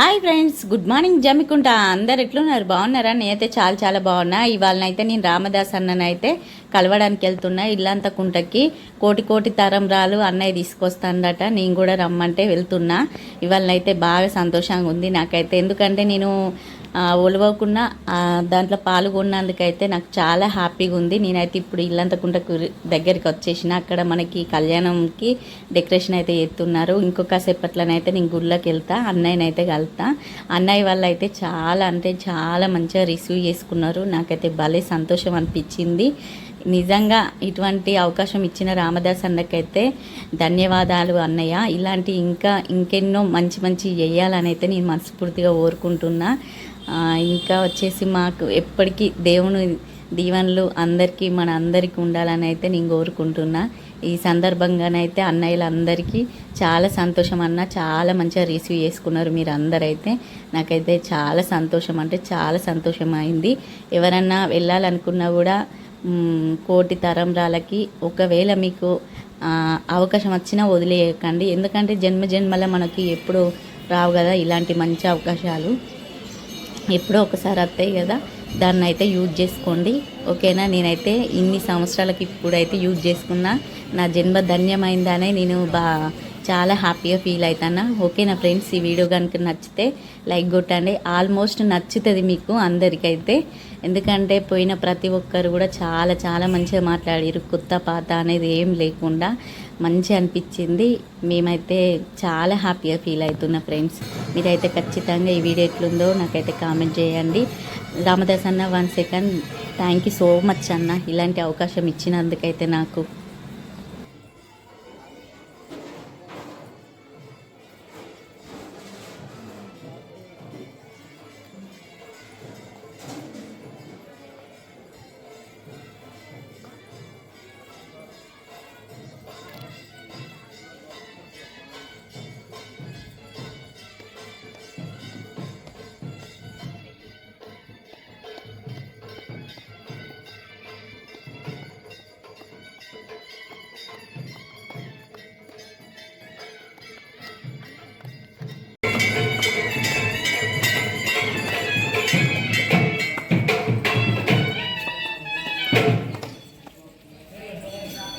Hi friends, good morning. Jammikunta అందరు ఎట్లున్నారు? బాగున్నారా? నేనైతే చాలా చాలా బాగున్నా. ఇవాళనైతే నేను రామదాస్ అన్ననైతే కలవడానికి వెళ్తున్నా. ఇల్లంతా కుంటకి కోటి కోటి తరంరాలు అన్నయ్య తీసుకొస్తాడట. నేను కూడా రమ్మంటే వెళ్తున్నా. ఇవాళనైతే బాగా సంతోషంగా ఉంది నాకైతే. ఎందుకంటే నేను ఒలవకుండా దాంట్లో పాల్గొన్నందుకైతే నాకు చాలా హ్యాపీగా ఉంది. నేనైతే ఇప్పుడు ఇల్లంతకుంటకు దగ్గరికి వచ్చేసిన. అక్కడ మనకి కళ్యాణంకి డెకరేషన్ అయితే చేస్తున్నారు. ఇంకొక సేపట్లోనైతే నేను గుళ్ళకి వెళ్తా, అన్నయ్యనైతే కలుతా. అన్నయ్య వాళ్ళు అయితే చాలా అంటే చాలా మంచిగా రిసీవ్ చేసుకున్నారు. నాకైతే భలే సంతోషం అనిపించింది. నిజంగా ఇటువంటి అవకాశం ఇచ్చిన రామదాస్ అన్నకైతే ధన్యవాదాలు అన్నయ్య. ఇలాంటి ఇంకెన్నో మంచి మంచి చేయాలని అయితే నేను మనస్ఫూర్తిగా కోరుకుంటున్నా. ఇంకా వచ్చేసి మాకు ఎప్పటికీ దేవుని దీవెనలు మన అందరికీ ఉండాలని అయితే నేను కోరుకుంటున్నా. ఈ సందర్భంగానైతే అన్నయ్యలందరికీ చాలా సంతోషం అన్న, చాలా మంచిగా రిసీవ్ చేసుకున్నారు మీరు అందరైతే. నాకైతే చాలా సంతోషం అంటే చాలా సంతోషం అయింది. ఎవరన్నా వెళ్ళాలనుకున్నా కూడా కోటి తరంరాలకి ఒకవేళ మీకు అవకాశం వచ్చినా వదిలేయకండి. ఎందుకంటే జన్మల మనకి ఎప్పుడు రావు కదా ఇలాంటి మంచి అవకాశాలు. ఎప్పుడో ఒకసారి వస్తాయి కదా, దాన్ని అయితే యూజ్ చేసుకోండి. ఓకేనా? నేనైతే ఇన్ని సంవత్సరాలకి ఇప్పుడైతే యూజ్ చేసుకున్నా. నా జన్మ ధన్యమైందనే నేను చాలా హ్యాపీగా ఫీల్ అవుతాను. ఓకేనా ఫ్రెండ్స్? ఈ వీడియో కనుక నచ్చితే లైక్ కొట్టండి. ఆల్మోస్ట్ నచ్చుతుంది మీకు అందరికైతే. ఎందుకంటే పోయిన ప్రతి ఒక్కరు కూడా చాలా చాలా మంచిగా మాట్లాడారు. కొత్త పాత అనేది ఏం లేకుండా మంచిగా అనిపించింది. మేమైతే చాలా హ్యాపీగా ఫీల్ అవుతున్నా ఫ్రెండ్స్. మీరైతే ఖచ్చితంగా ఈ వీడియో ఎట్లుందో నాకైతే కామెంట్ చేయండి. రామదాస్ అన్న, 1 second. Thank you so much అన్న, ఇలాంటి అవకాశం ఇచ్చినందుకైతే నాకు.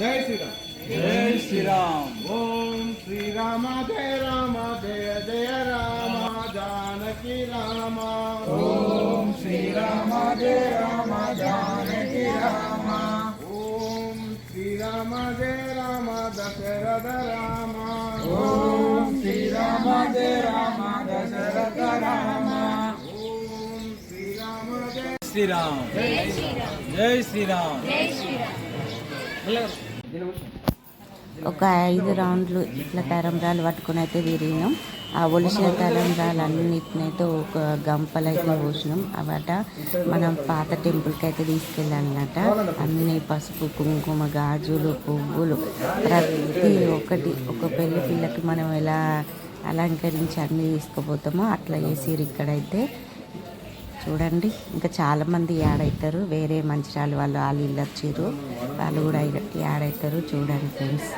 जय श्री राम, जय श्री राम। ओम श्री राम जय जय राम जानकी राम। ओम श्री राम जय जानकी राम। ओम श्री राम जय दशरथ राम। ओम श्री राम जय दशरथ राम। ओम श्री राम जय श्री राम, जय श्री राम, जय श्री राम, जय श्री राम। ఒక 5 రౌండ్లు ఇట్లా తరంరాలు పట్టుకుని అయితే తిరిగినాం. ఆ ఒలిసిన తరంరాలన్నిటినైతే ఒక గంపలైతే పోసినాం. అవట మనం పాత టెంపుల్కి అయితే తీసుకెళ్ళాలన్నట. అన్ని పసుపు, కుంకుమ, గాజులు, పువ్వులు, ప్రతి ఒక్కటి ఒక పెళ్లి పిల్లకి మనం ఎలా అలంకరించి అన్నీ తీసుకుపోతామో అట్లా చేసిరు ఇక్కడైతే. చూడండి, ఇంకా చాలామంది యాడ్ అవుతారు. వేరే మంచిర్యాల వాళ్ళు ఇల్లు వచ్చారు, వాళ్ళు కూడా యాడ్ అవుతారు. చూడండి ఫ్రెండ్స్.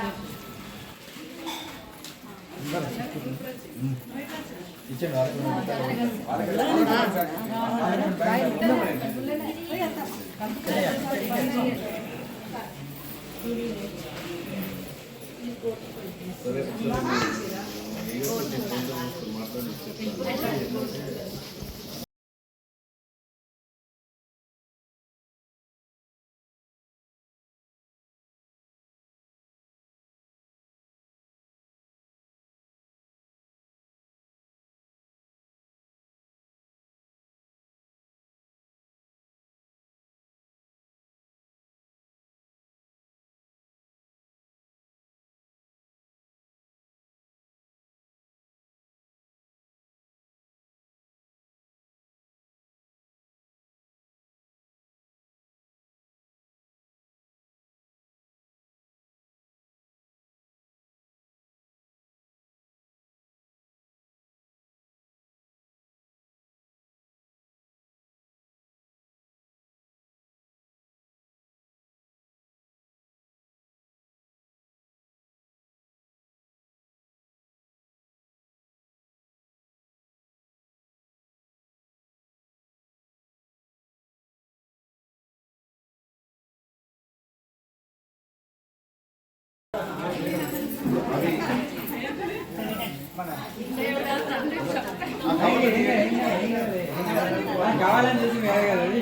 కావాలని చేసి వేరే కదా అది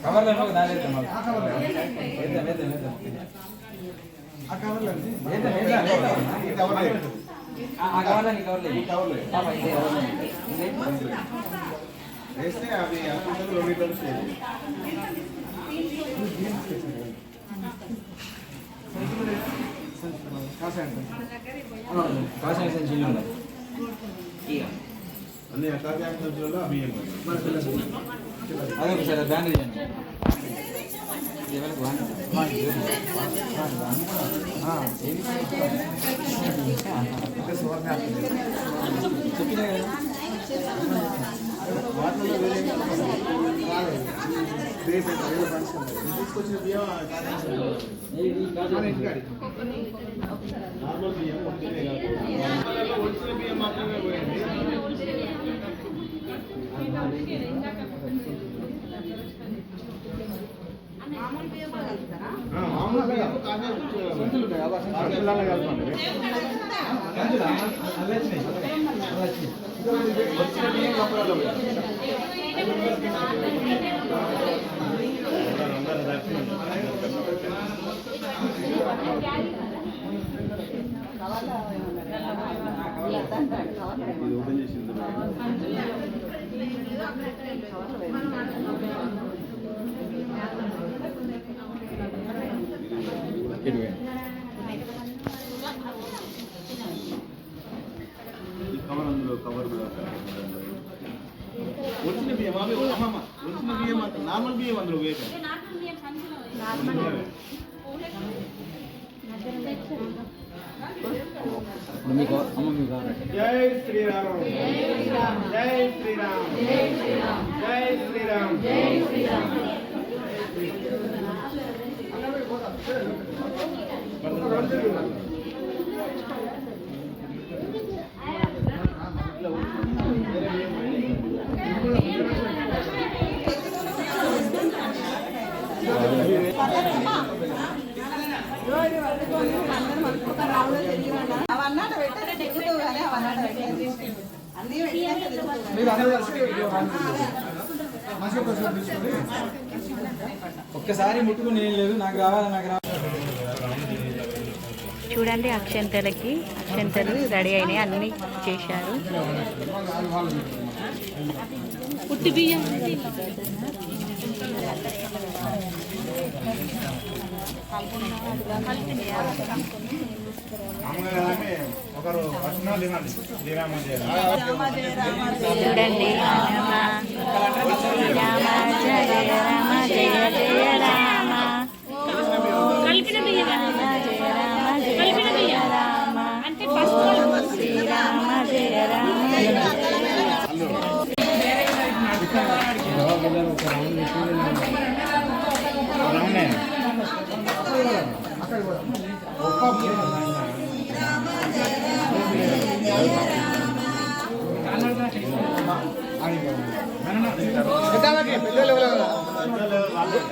కవర్లో దాని మాకు వేస్తే అవి రెండు అన్ని అకార్యాల సంచులలో అవి అదే ఒకసారి బ్యాన్ చేయండి చెప్పినా కదా తీసుకొచ్చిన బియ్యం నార్మల్ బియ్యం వచ్చిన బియ్యం మాత్రమే పోయింది. మామూలు బియ్యం సంచులలో కలపండి. వచ్చిన బియ్యం కప్పులలో ఓపెన్ చేసింది. కవర్ అందులో కవర్ కూడా వచ్చిన బియ్యం అవి అమ్మమ్మ వచ్చిన బియ్యం నార్మల్ బియ్యం అందులో వేయకండి. మీకు అమ్మ మీకు జై శ్రీరామ్ జై శ్రీరామ్ జై శ్రీరామ్ జై శ్రీరామ్ జై శ్రీరామ్. ఒక్కసారి ముట్టుకుని ఏం లేదు నాకు రావాలి నాకు రావాలి. చూడండి అక్షంతలకి అక్షంతలు రెడీ అయినాయి, అన్నీ చేశారు. పుట్టి బియ్యం ఒకరు చూడండి రామ రామ జయ రామ జయ జయ రామ కలిపిన బియ్యం జయ రామ జయ జయ రామ ఓం శ్రీరామ జయ రామ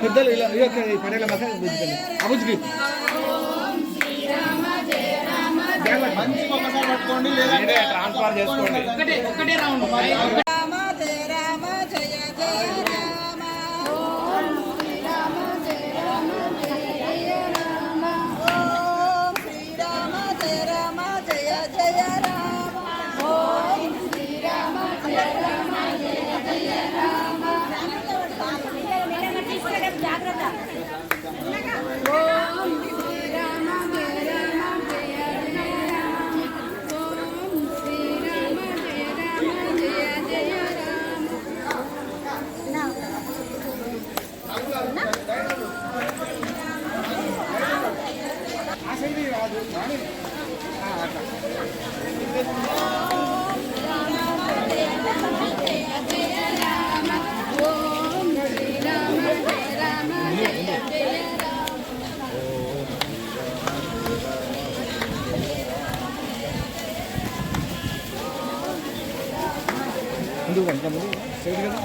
పెద్దలు ఇలా పడేలా అబుజ్కి మంచిగా ఒకసారి పట్టుకోండి, లేదా ట్రాన్స్ఫర్ చేసుకోండి. ఒకటే రౌండ్ ముందు కొంచెం సైడ్ కదా.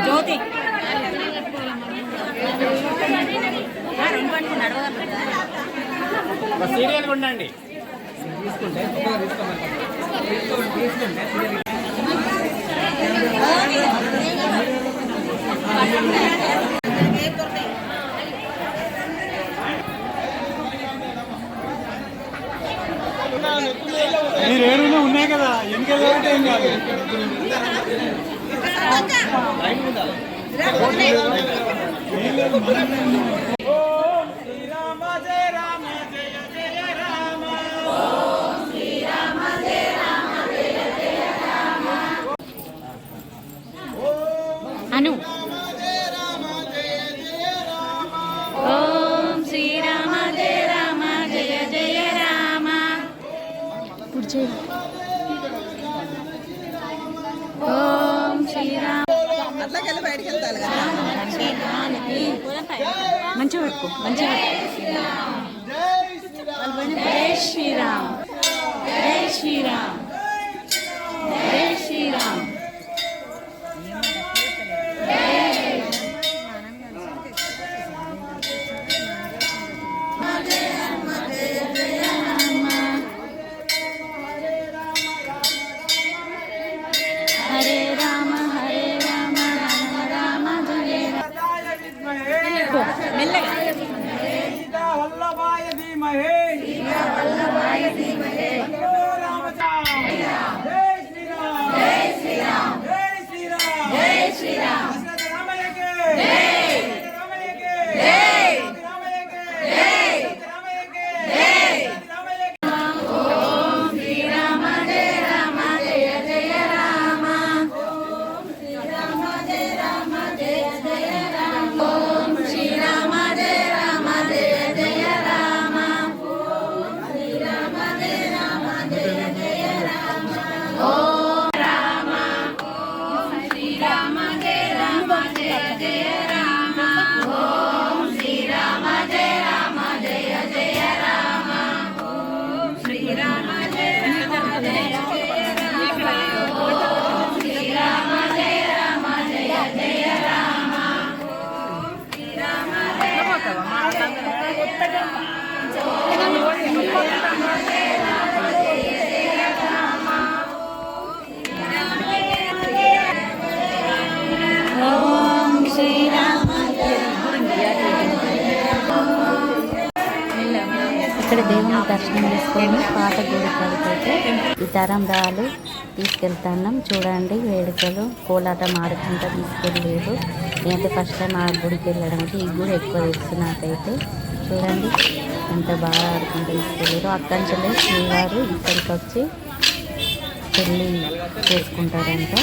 జ్యోతి సీరియల్ ఉండండి. మీరు ఏడులో ఉన్నాయి కదా ఎందుకంటే ఏం కాదు. అను ఓం శ్రీరామ జయ రామ జయ జయ రామ. ఓం శ్రీరామ మంచిగా పెట్టుకో మంచిగా. జై శ్రీరామ్ జై శ్రీరామ్ జై శ్రీరామ్. హరే రామ హరే రామ రామ రామ హరే మెల్లగా. వల్లభాయ ధీమహే జై శ్రీరామ్ జై శ్రీరామ్ జై శ్రీరామ్ దశరథ రామయ్యకే జై రామయ్యకే జై రామయ్యకే జై రామయ్యకే జై రామయ్యకే. ఓం శ్రీరామ జయ రామ జయ జయ రామ. ఓం శ్రీరామ జయ రామ జయ జయ రామ. ఓం శ్రీరామ జయ రామ జయ జయ రామ. ఓం శ్రీరామ జయ రామ జయ జయ రామ. ఓం రామ ఓం శ్రీరామ జయ రామ జయ జయ రామ. ఓం శ్రీరామ జయ రామ జయ జయ రామ. ఓం శ్రీరామ జయ రామ జయ జయ రామ. ఓం శ్రీరామ జయ రామ జయ జయ రామ. ఓం శ్రీరామ జయ ఓం శ్రీరామ ఇక్కడ దేవుని దర్శనం చేసుకొని పాత గుడి కడితే ఈ తరంరాలు తీసుకెళ్తున్నాం. చూడండి వేడుకలు కోలాటం ఆడుకుంటూ తీసుకెళ్ళలేదు. నేనైతే ఫస్ట్ టైం ఆ గుడికి వెళ్ళడానికి ఈ గుడి ఎక్కువ తెలుసు నాకైతే. చూడండి ఎంత బాగా ఆడుకుంటూ తీసుకెళ్ళారు. అక్కడి నుంచి శ్రీవారు ఇక్కడికి వచ్చి పెళ్ళి చేసుకుంటారంట.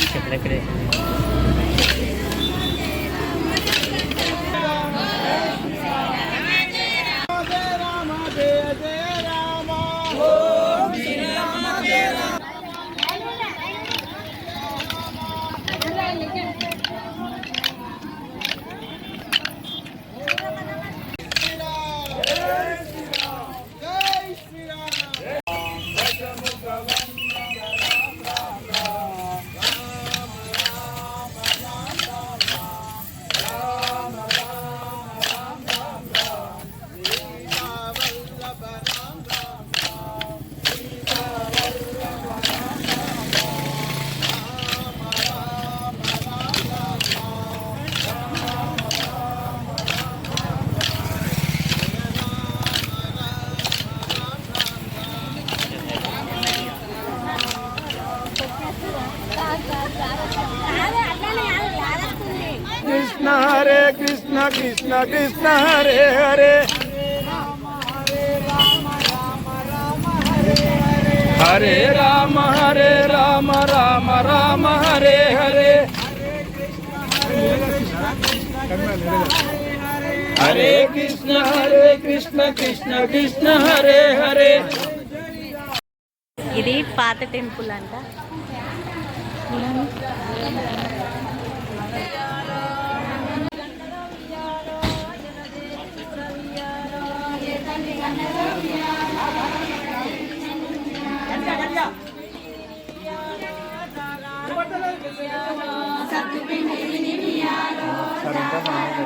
कृष्ण हरे कृष्ण कृष्ण कृष्ण हरे हरे हरे राम राम రామ హరే హరే హరే కృష్ణ కృష్ణ కృష్ణ హరే హరే. ఇది పాత టెంపుల్ అంట.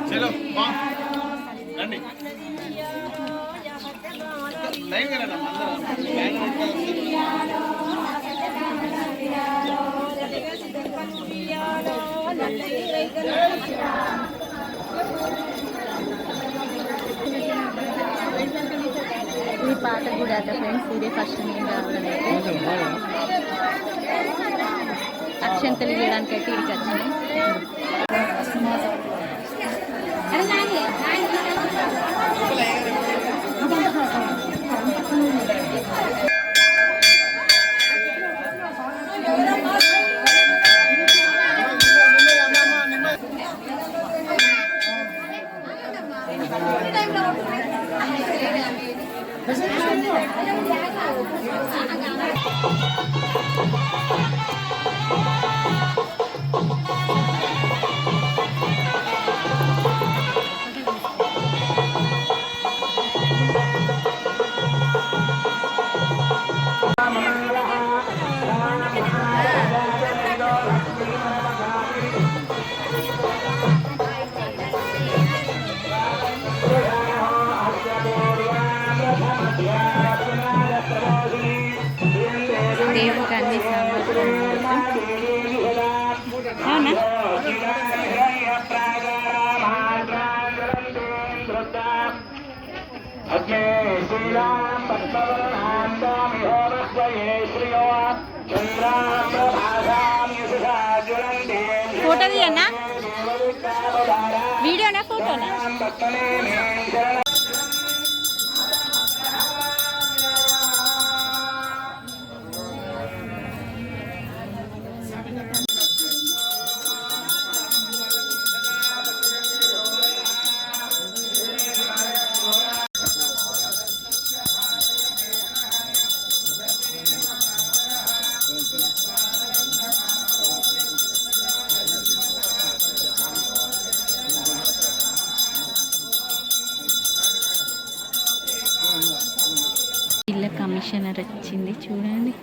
చలో రండి లైవ్ కదండి ఈ పాత గుడి అట ఫ్రెండ్స్. ఇదే ఫస్ట్ నేను రావాలంటే అక్షంతలు వేయడానికి అయితే ఇక్కడికి వచ్చినాయి. దేవుడికి అన్ని సామాన్లు అవునా? ఫోటో తీయన్నా? వీడియోనా ఫోటోనా? ఇళ్ళ కమిషనర్ వచ్చింది చూడండి.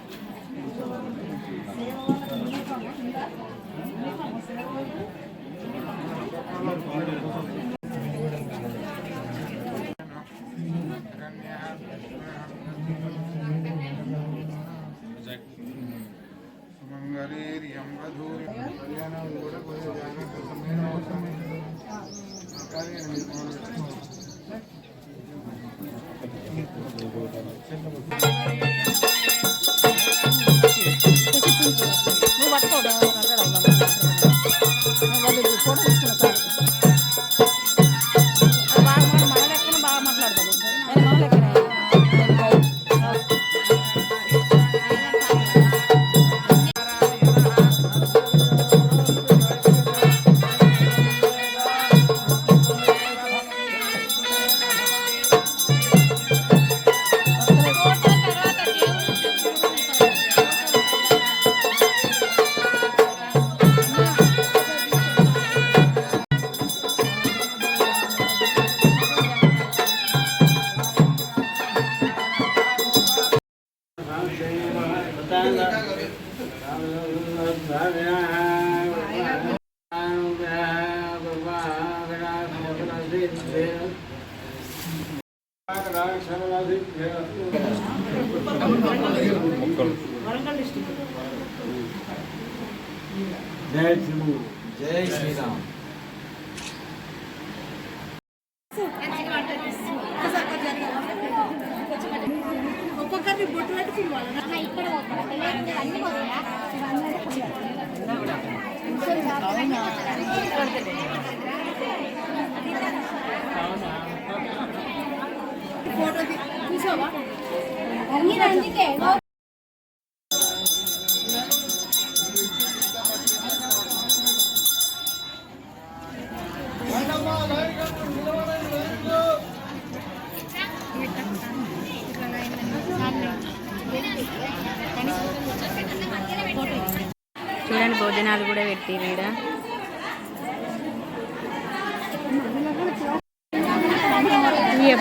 జై శ్రీరామ్. ఒక్కొక్కరిని బొట్టు పెట్టుకుని ఇక్కడ ఫోటో చూసావా అందుకే భోజనాలు కూడా పెట్టిరు ఈడ.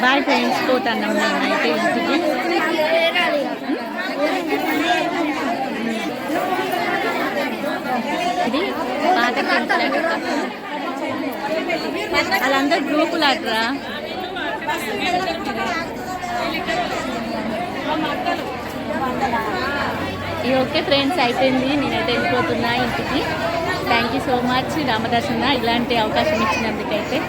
బాయ్ ఫ్రెండ్స్, పోతున్నాం మేమైతే ఇంటికి. ఇది పాత వాళ్ళందరూ గ్రూపులు అట్రా. ఇది ఓకే ఫ్రెండ్స్, అయిపోయింది. నేనైతే వెళ్ళిపోతున్నా ఇంటికి. Thank you so much Ramdas అన్న, ఇలాంటి అవకాశం ఇచ్చినందుకైతే.